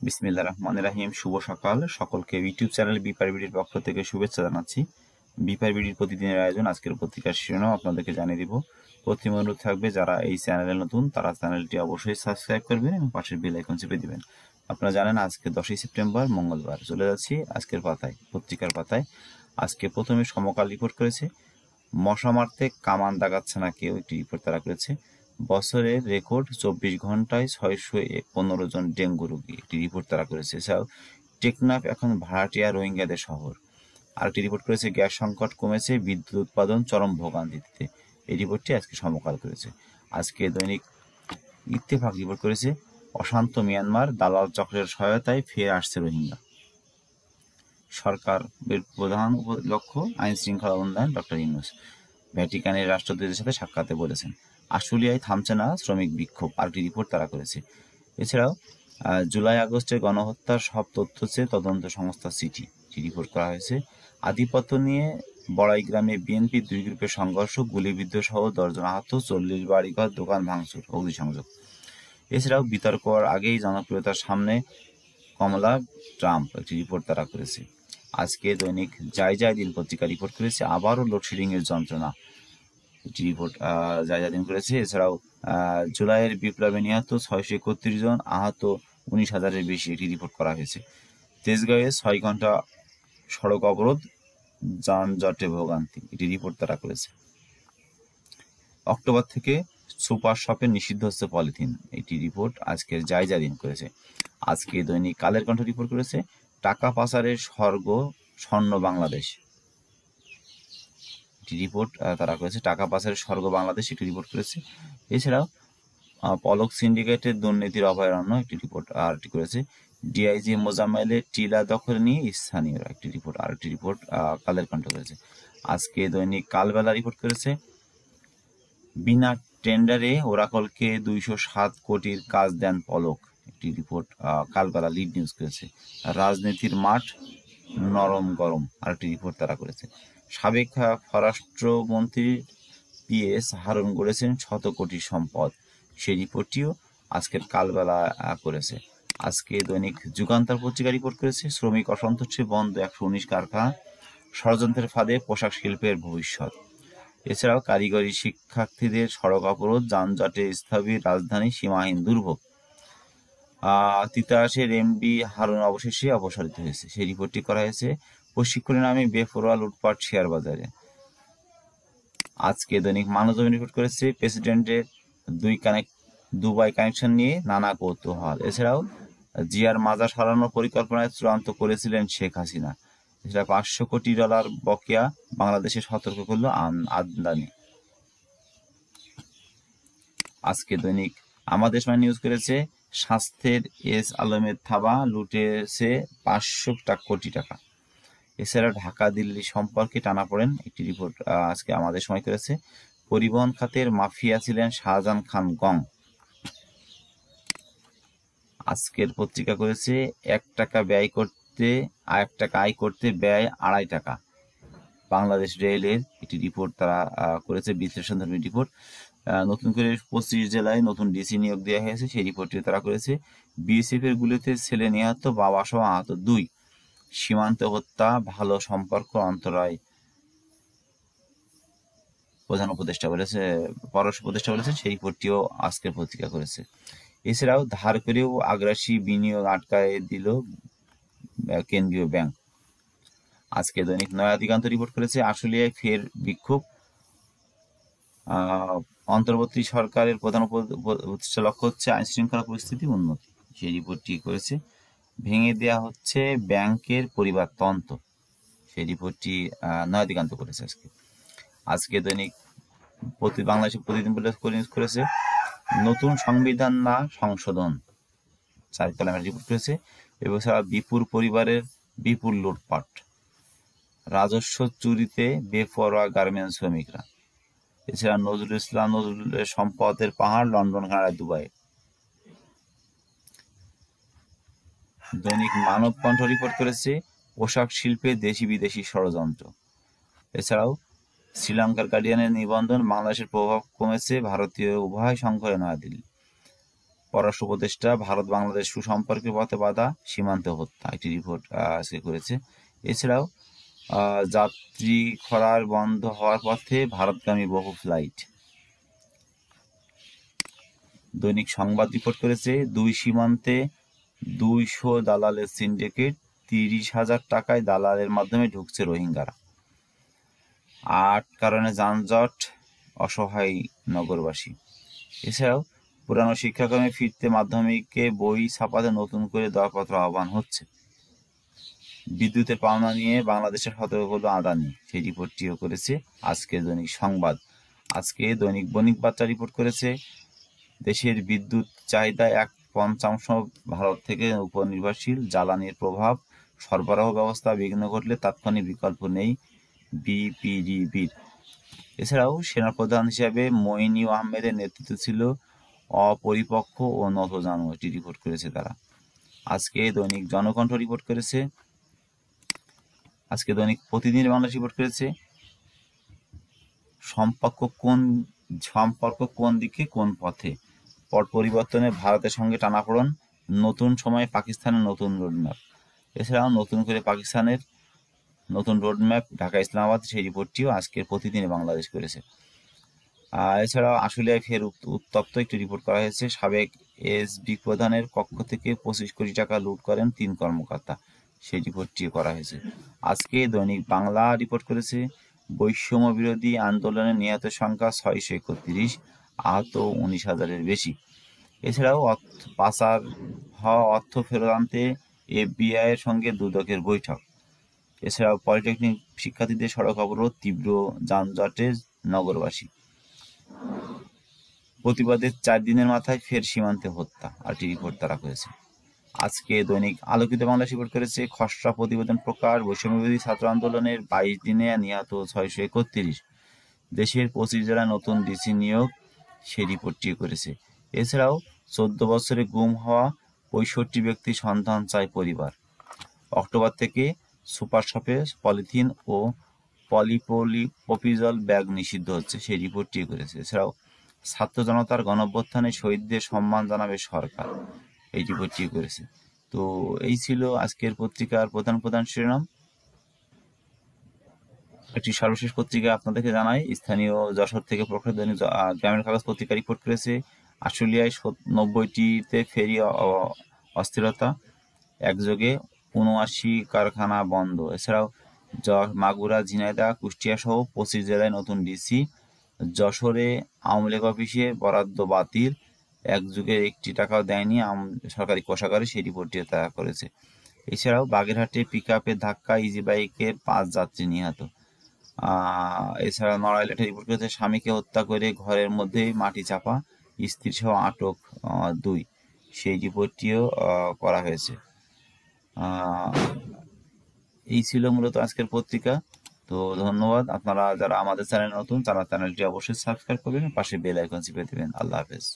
বিসমিল্লাহির রহমানির রহিম। শুভ সকাল সকলকে। ইউটিউব চ্যানেল বিপার বিডির পক্ষ থেকে শুভেচ্ছা জানাচ্ছি। বিপার বিডির প্রতিদিনের আয়োজন, আজকের পত্রিকার শিরোনাম আপনাদেরকে জানিয়ে দিব। প্রথম অনুরোধ থাকবে, যারা এই চ্যানেলে নতুন তারা চ্যানেলটি অবশ্যই সাবস্ক্রাইব করবেন এবং পাশের বেল আইকন চেপে দিবেন। আপনারা জানেন আজকে 10ই সেপ্টেম্বর মঙ্গলবার। চলে যাচ্ছি আজকের পাতায়, পত্রিকার পাতায়। আজকে প্রথমে সমকাল রিপোর্ট করেছে, মশা মারতে কামান দাগাচ্ছে না কেউ, একটি রিপোর্ট তারা করেছে। বছরের রেকর্ড 24 ঘন্টায় 615 জন ডেঙ্গু রোগী, একটি রিপোর্ট তারা করেছে। এছাড়াও টেকনাফ এখন ভাড়াটিয়া রোহিঙ্গাদের শহর। আরেকটি রিপোর্ট করেছে, গ্যাস সংকট কমেছে, বিদ্যুৎ উৎপাদন চরম ভোগান্তিতে। এই রিপোর্টটি আজকে সমকাল করেছে। আজকে দৈনিক ইত্তেফাক রিপোর্ট করেছে, অশান্ত মিয়ানমার, দালাল চক্রের সহায়তায় ফের আসছে রোহিঙ্গা। সরকারের প্রধান লক্ষ্য আইন শৃঙ্খলা উন্নয়ন, ডক্টর ইউনূস। ভ্যাটিকানের রাষ্ট্রদূতের সাথে সাক্ষাতে বলেছেন। আশুলিয়ায় থামছে না শ্রমিক বিক্ষোভ, আরেকটি রিপোর্ট তারা করেছে। এছাড়াও জুলাই আগস্টের গণহত্যার সব তথ্য চেয়ে তদন্ত সংস্থা সিটি রিপোর্ট করা হয়েছে। আধিপত্য নিয়ে বড়াই গ্রামে বিএনপি দুই গ্রুপের সংঘর্ষ, গুলিবিদ্ধ সহ 10 জন আহত, 40 বাড়িঘর দোকান ভাঙচুর, অগ্নিসংযোগ। এছাড়াও বিতর্ক আগেই জনপ্রিয়তার সামনে কমলা ট্রাম্প, একটি রিপোর্ট তারা করেছে। আজকে দৈনিক জায়জায় দিন পত্রিকা রিপোর্ট করেছে, আবারও লোডশেডিং এর যন্ত্রণা, একটি রিপোর্ট জায়জায় দিন করেছে। এছাড়াও জুলাইয়ের বিপ্লবে নিহত 631 জন, আহত 19,000-এর বেশি, একটি রিপোর্ট করা হয়েছে। তেজগাঁয়ে 6 ঘন্টা সড়ক অবরোধ, যানজটে ভোগান্তি, একটি রিপোর্ট তারা করেছে। অক্টোবর থেকে সুপার শপে নিষিদ্ধ হচ্ছে পলিথিন, একটি রিপোর্ট আজকের জায়জা দিন করেছে। আজকে দৈনিক কালের কণ্ঠ রিপোর্ট করেছে, টাকা পাচারের স্বর্গ স্বর্ণ বাংলাদেশ, একটি রিপোর্ট তারা করেছে। টাকা পাচারের স্বর্গ বাংলাদেশ, একটি রিপোর্ট করেছে। এছাড়াও পলক সিন্ডিকেটের দুর্নীতির অভয়ারণ্য, একটি রিপোর্ট আরেকটি করেছে। ডিআইজি মোজাম্মেলের টিলা দখল নিয়ে স্থানীয়, একটি রিপোর্ট আরেকটি রিপোর্ট কালের কণ্ঠ করেছে। আজকে দৈনিক কালবেলা রিপোর্ট করেছে, বিনা টেন্ডারে ওরাকলকে 207 কোটির কাজ দেন পলক, একটি রিপোর্ট কালবেলা লিড নিউজ করেছে। রাজনীতির মাঠ নরম গরম, আরেকটি রিপোর্ট তারা করেছে। সাবেক পররাষ্ট্রমন্ত্রী পিএস হারুন গড়েছেন 100 কোটি সম্পদ, সেই রিপোর্টটিও আজকের কালবেলা করেছে। আজকে দৈনিক যুগান্তর পত্রিকা রিপোর্ট করেছে, শ্রমিক অসন্তোষে বন্ধ 119 কারখানা, ষড়যন্ত্রের ফাঁদে পোশাক শিল্পের ভবিষ্যৎ। এছাড়াও কারিগরি শিক্ষার্থীদের সড়ক অবরোধ, যানজটে স্থবির রাজধানী, সীমাহীন দুর্ভোগ। তিতাসের এমডি হারুন অবশেষে অপসারিত হয়েছে, সেই রিপোর্টটি করা হয়েছে। প্রশিক্ষণের নামে বেপরোয়া লুটপাট শেয়ার বাজারে। আজকে দৈনিক মানবজমিন রিপোর্ট করেছে, প্রেসিডেন্টের দুবাই কানেকশন নিয়ে নানা কৌতূহল। এছাড়াও জিয়ার মাজার সরানোর পরিকল্পনায় চূড়ান্ত করেছিলেন শেখ হাসিনা। এছাড়া $500 কোটি বকেয়া বাংলাদেশে সতর্ক করল আদানি। আজকে দৈনিক আমাদের সময় নিউজ করেছে, স্বাস্থ্যের এস আলমের থাবা, লুটেছে 500 কোটি টাকা। এছাড়া ঢাকা দিল্লি সম্পর্কে টানাপোড়েন, একটি রিপোর্ট আজকে আমাদের সময় করেছে। পরিবহন খাতের মাফিয়া ছিলেন শাহজাহান খান গং। আজকের পত্রিকা করেছে, 1 টাকা আয় করতে ব্যয় 2.5 টাকা। বাংলাদেশ রেলের একটি রিপোর্ট তারা করেছে, বিশ্লেষণধর্মী রিপোর্ট। নতুন করে 25 জেলায় নতুন ডিসি নিয়োগ দেওয়া হয়েছে, সেই রিপোর্টটি তারা করেছে। বিএসএফ এর গুলিতে ছেলে নিহত, বাবা সহ আহত 2। সীমান্ত হত্যা, ভালো সম্পর্ক অন্তরায়, পররাষ্ট্র উপদেষ্টা বলেছে, সেই রিপোর্টটিও আজকের পত্রিকা করেছে। এছাড়াও ধার করেও আগ্রাসী বিনিয়োগ আটকায় দিল কেন্দ্রীয় ব্যাংক। আজকে দৈনিক নয়া দিগন্ত রিপোর্ট করেছে, আশুলিয়ায় ফের বিক্ষোভ, অন্তর্বর্তী সরকারের প্রধান উপদেষ্টার লক্ষ্য হচ্ছে আইন শৃঙ্খলা পরিস্থিতি উন্নতি, সেই রিপোর্টটি করেছে। ভেঙে দেয়া হচ্ছে ব্যাংকের পরিবারতন্ত্র, সেই রিপোর্টটি নয়া দিগন্ত করেছে। আজকে দৈনিক বাংলাদেশের প্রতিদিন বলে করেছে, নতুন সংবিধান না সংশোধন, 4 কলামের রিপোর্ট করেছে। এছাড়া বিপুল পরিবারের বিপুল লুটপাট, রাজস্ব চুরিতে বেপরোয়া গার্মেন্টস শ্রমিকরা। এছাড়া নজরুলের সম্পদের পাহাড়, লন্ডন, কানাডা, দুবাই। দৈনিক মানব কণ্ঠ রিপোর্ট করেছে, পোশাক শিল্পে দেশি বিদেশি ষড়যন্ত্র। এছাড়াও শ্রীলঙ্কার গার্ডিয়ানের নিবন্ধন, বাংলাদেশের প্রভাব কমেছে, ভারতীয় উভয় সংঘরে নয়াদিল্লি। পররাষ্ট্র উপদেষ্টা ভারত বাংলাদেশ সুসম্পর্কের পথে বাধা, সীমান্তে হত্যা, একটি রিপোর্ট আজকে করেছে। এছাড়াও যাত্রী খরার বন্ধ হওয়ার পথে ভারতগামী বহু ফ্লাইট। দৈনিক সংবাদ রিপোর্ট করেছে 2 সীমান্তে 200 দালালের সিন্ডিকেট, 30,000 টাকায় দালালের মাধ্যমে ঢুকছে রোহিঙ্গারা। 8 কারণে যানজট, অসহায় নগরবাসী। এছাড়াও পুরানো শিক্ষাক্রমে ফিরতে মাধ্যমিকে বই ছাপাতে নতুন করে দরপত্র আহ্বান হচ্ছে। বিদ্যুতের পাওনা নিয়ে বাংলাদেশের সতর্ক করল আদানি, সেই রিপোর্টটিও করেছে আজকের দৈনিক সংবাদ। আজকে দৈনিক বণিক বার্তা রিপোর্ট করেছে দেশের বিদ্যুৎ চাহিদা 1/5 ভারত থেকে উপর নির্ভরশীল, জ্বালানির প্রভাব, সরবরাহ ব্যবস্থা বিঘ্ন ঘটলে তাৎক্ষণিক বিকল্প নেই বিপিডিবির। এছাড়াও সেনাপ্রধান হিসেবে মইনি আহমেদের নেতৃত্ব ছিল অপরিপক্ক ও নতজানু, এটি রিপোর্ট করেছে তারা। আজকে দৈনিক জনকণ্ঠ রিপোর্ট করেছে, আজকে দৈনিক প্রতিদিন বাংলাদেশ রিপোর্ট করেছে সম্পর্ক কোন দিকে কোন পথে, পট পরিবর্তনে ভারতের সঙ্গে টানাপোড়েন, নতুন সময়ে পাকিস্তানের নতুন রোডম্যাপ। এছাড়াও নতুন করে পাকিস্তানের নতুন রোডম্যাপ ঢাকা ইসলামাবাদ, সেই রিপোর্টটিও আজকের প্রতিদিনে বাংলাদেশ করেছে। এছাড়াও আশুলিয়ায় ফের উত্তপ্ত একটি রিপোর্ট করা হয়েছে। সাবেক এসবি প্রধানের কক্ষ থেকে 25 কোটি টাকা লুট করেন 3 কর্মকর্তা, সেই রিপোর্টটিও করা হয়েছে। আজকে দৈনিক বাংলা রিপোর্ট করেছে বৈষম্য বিরোধী আন্দোলনে নিহতের সংখ্যা 631, আহত 19,000-এর বেশি। এছাড়াও পাচার হওয়া অর্থ ফেরত আনতে এফবিআই এর সঙ্গে দুদকের বৈঠক। এছাড়াও পলিটেকনিক শিক্ষার্থীদের সড়ক অবরোধ, তীব্র যানজটে নগরবাসী। প্রতিবাদের 4 দিনের মাথায় ফের সীমান্তে হত্যা, আরটি রিপোর্ট তারা করেছে। আজকে দৈনিক আলোকিত বাংলা রিপোর্ট করেছে খসড়া প্রতিবেদন প্রকাশ, বৈষম্যবিরোধী ছাত্র আন্দোলনের 22 দিনে নিহত 631, দেশের 25 জেলায় নতুন ডিসি নিয়োগ, সেই রিপোর্টটি করেছে। এছাড়াও 14 বছরে গুম হওয়া 65 ব্যক্তি সন্ধান চায় পরিবার। অক্টোবর থেকে সুপার শপে পলিথিন ও পলিপোলিপোপিজল ব্যাগ নিষিদ্ধ হচ্ছে, সেই রিপোর্টটি করেছে। এছাড়াও ছাত্র জনতার গণঅভ্যুত্থানে শহীদদের সম্মান জানাবে সরকার, এই রিপোর্টটি করেছে। তো এই ছিল আজকের পত্রিকার প্রধান শিরোনাম। একটি সর্বশেষ পত্রিকা আপনাদেরকে জানাই, স্থানীয় যশোর থেকে প্রকাশিত দৈনিক গ্রামের কাগজ পত্রিকা রিপোর্ট করেছে আশুলিয়ায় 90টিতে ফেরি অস্থিরতা, একযোগে 79 কারখানা বন্ধ। এছাড়াও মাগুরা, ঝিনাইদহ, কুষ্টিয়া সহ 25 জেলায় নতুন ডিসি। যশোরে আওয়ামী লীগ অফিসে বরাদ্দ বাতিল, একযোগে 1 টাকাও দেয়নি সরকারি কোষাগারে, সেই রিপোর্টটি তারা করেছে। এছাড়াও বাগেরহাটে পিকআপের ধাক্কা ইজি বাইকের 5 যাত্রী নিহত। এছাড়া নড়াইলে রিপোর্ট করেছে স্বামীকে হত্যা করে ঘরের মধ্যেই মাটি চাপা, স্ত্রী সহ আটক 2, সেই রিপোর্টটিও করা হয়েছে। এই ছিল মূলত আজকের পত্রিকা। তো ধন্যবাদ। আপনারা যারা আমাদের চ্যানেল নতুন, তারা চ্যানেলটি অবশ্যই সাবস্ক্রাইব করবেন, পাশে বেল আইকন চেপে দেবেন। আল্লাহ হাফেজ।